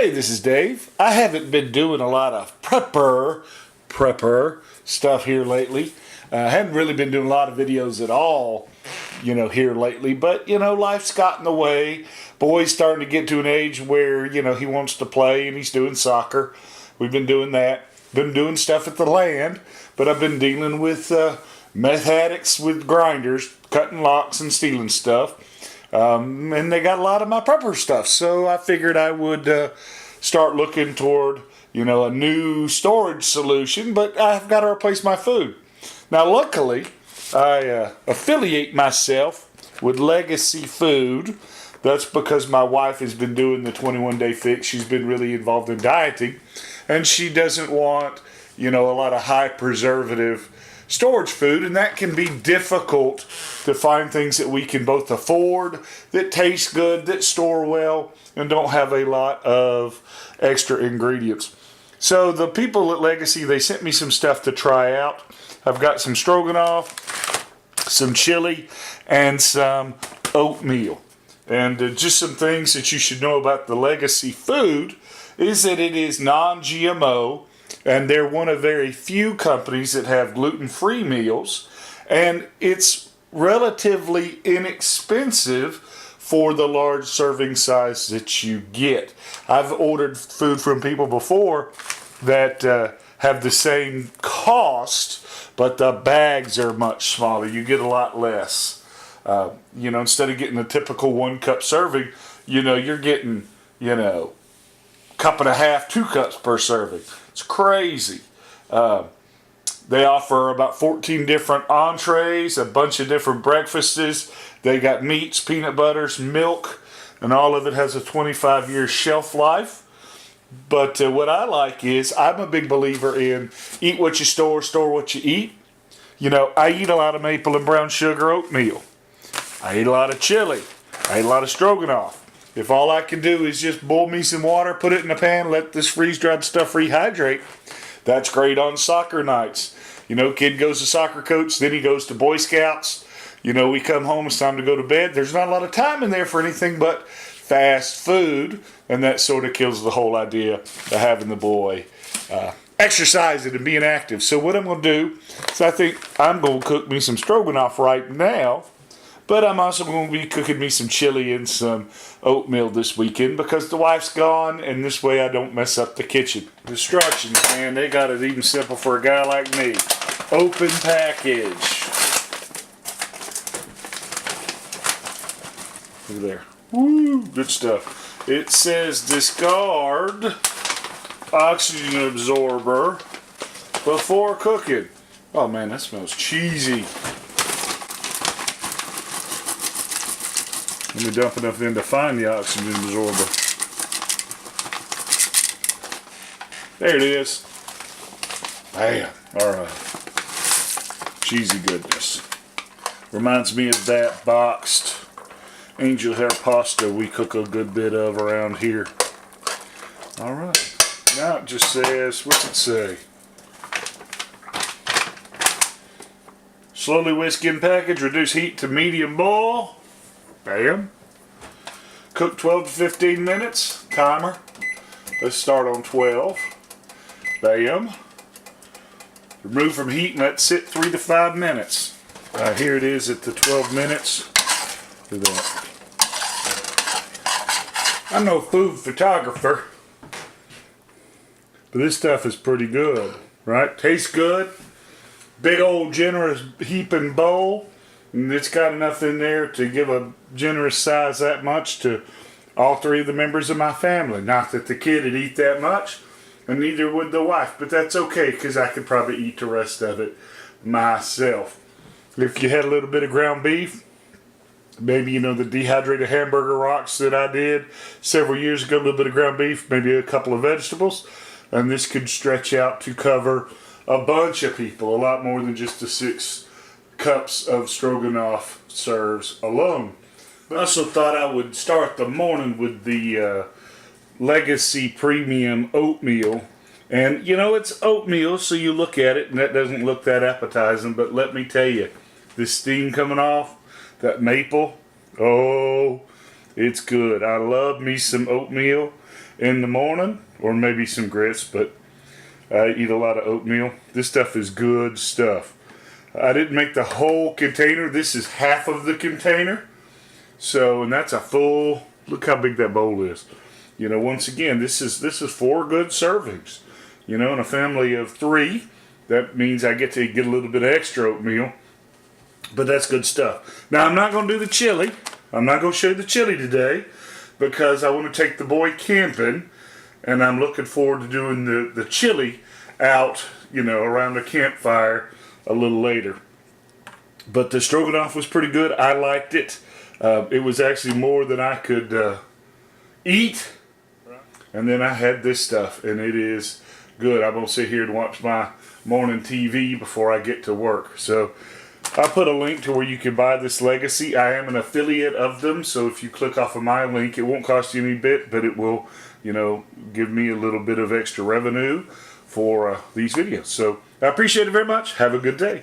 Hey, this is Dave. I haven't been doing a lot of prepper stuff here lately. I haven't really been doing a lot of videos at all, here lately. But, life's got in the way. Boy's starting to get to an age where, he wants to play and he's doing soccer. We've been doing that. Been doing stuff at the land. But I've been dealing with meth addicts with grinders, cutting locks and stealing stuff. And they got a lot of my prepper stuff, so I figured I would start looking toward, a new storage solution, but I've got to replace my food. Now, luckily, I affiliate myself with Legacy Food. That's because my wife has been doing the 21-day fix. She's been really involved in dieting, and she doesn't want, a lot of high preservative storage food, and that can be difficult to find things that we can both afford, that taste good, that store well, and don't have a lot of extra ingredients. So the people at Legacy, they sent me some stuff to try out. I've got some stroganoff, some chili, and some oatmeal. And just some things that you should know about the Legacy food is that it is non-GMO, and they're one of very few companies that have gluten-free meals, and it's relatively inexpensive for the large serving size that you get. I've ordered food from people before that have the same cost, but the bags are much smaller. You get a lot less. Instead of getting a typical 1-cup serving, you're getting, cup and a half, 2 cups per serving. It's crazy. They offer about 14 different entrees, a bunch of different breakfasts. They got meats, peanut butters, milk, and all of it has a 25-year shelf life. But what I like is I'm a big believer in eat what you store what you eat. I eat a lot of maple and brown sugar oatmeal. I eat a lot of chili. I eat a lot of stroganoff. If all I can do is just boil me some water, put it in a pan, let this freeze-dried stuff rehydrate, that's great on soccer nights. Kid goes to soccer coach, then he goes to Boy Scouts. We come home, it's time to go to bed. There's not a lot of time in there for anything but fast food, and that sort of kills the whole idea of having the boy exercising and being active. So what I'm going to do is I think I'm going to cook me some stroganoff right now. But I'm also going to be cooking me some chili and some oatmeal this weekend because the wife's gone, and this way I don't mess up the kitchen. Instructions, man, they got it even simple for a guy like me. Open package. Look there. Woo, good stuff. It says discard oxygen absorber before cooking. Oh man, that smells cheesy. Let me dump enough in to find the oxygen absorber. There it is. Bam. Alright. Cheesy goodness. Reminds me of that boxed angel hair pasta we cook a good bit of around here. Alright. Now it just says, what's it say? Slowly whisk in package, reduce heat to medium boil. Bam. Cook 12 to 15 minutes. Timer. Let's start on 12. Bam. Remove from heat and let it sit 3 to 5 minutes. Here it is at the 12 minutes. Look at that. I'm no food photographer, but this stuff is pretty good, right? Tastes good. Big old generous heaping bowl. And it's got enough in there to give a generous size that much to all 3 of the members of my family. Not that the kid would eat that much, and neither would the wife. But that's okay, because I could probably eat the rest of it myself. If you had a little bit of ground beef, maybe, the dehydrated hamburger rocks that I did several years ago, a little bit of ground beef, maybe a couple of vegetables, and this could stretch out to cover a bunch of people, a lot more than just the 6 cups of stroganoff serves alone. I also thought I would start the morning with the Legacy Premium Oatmeal. And it's oatmeal, so you look at it and that doesn't look that appetizing, but let me tell you, the steam coming off, that maple, oh, it's good. I love me some oatmeal. in the morning, or maybe some grits, but I eat a lot of oatmeal. This stuff is good stuff. I didn't make the whole container. This is half of the container. So, and that's a full, look how big that bowl is. You know, once again, this is 4 good servings. You know, in a family of 3, that means I get to get a little bit of extra oatmeal. But that's good stuff. Now, I'm not going to do the chili. I'm not going to show you the chili today because I want to take the boy camping, and I'm looking forward to doing the chili out, you know, around the campfire a little later. But the stroganoff was pretty good. I liked it. It was actually more than I could eat. And then I had this stuff, and it is good. I'm going to sit here and watch my morning TV before I get to work. So I'll put a link to where you can buy this Legacy. I am an affiliate of them, so if you click off of my link, it won't cost you any bit, but it will, you know, give me a little bit of extra revenue for these videos. So I appreciate it very much. Have a good day.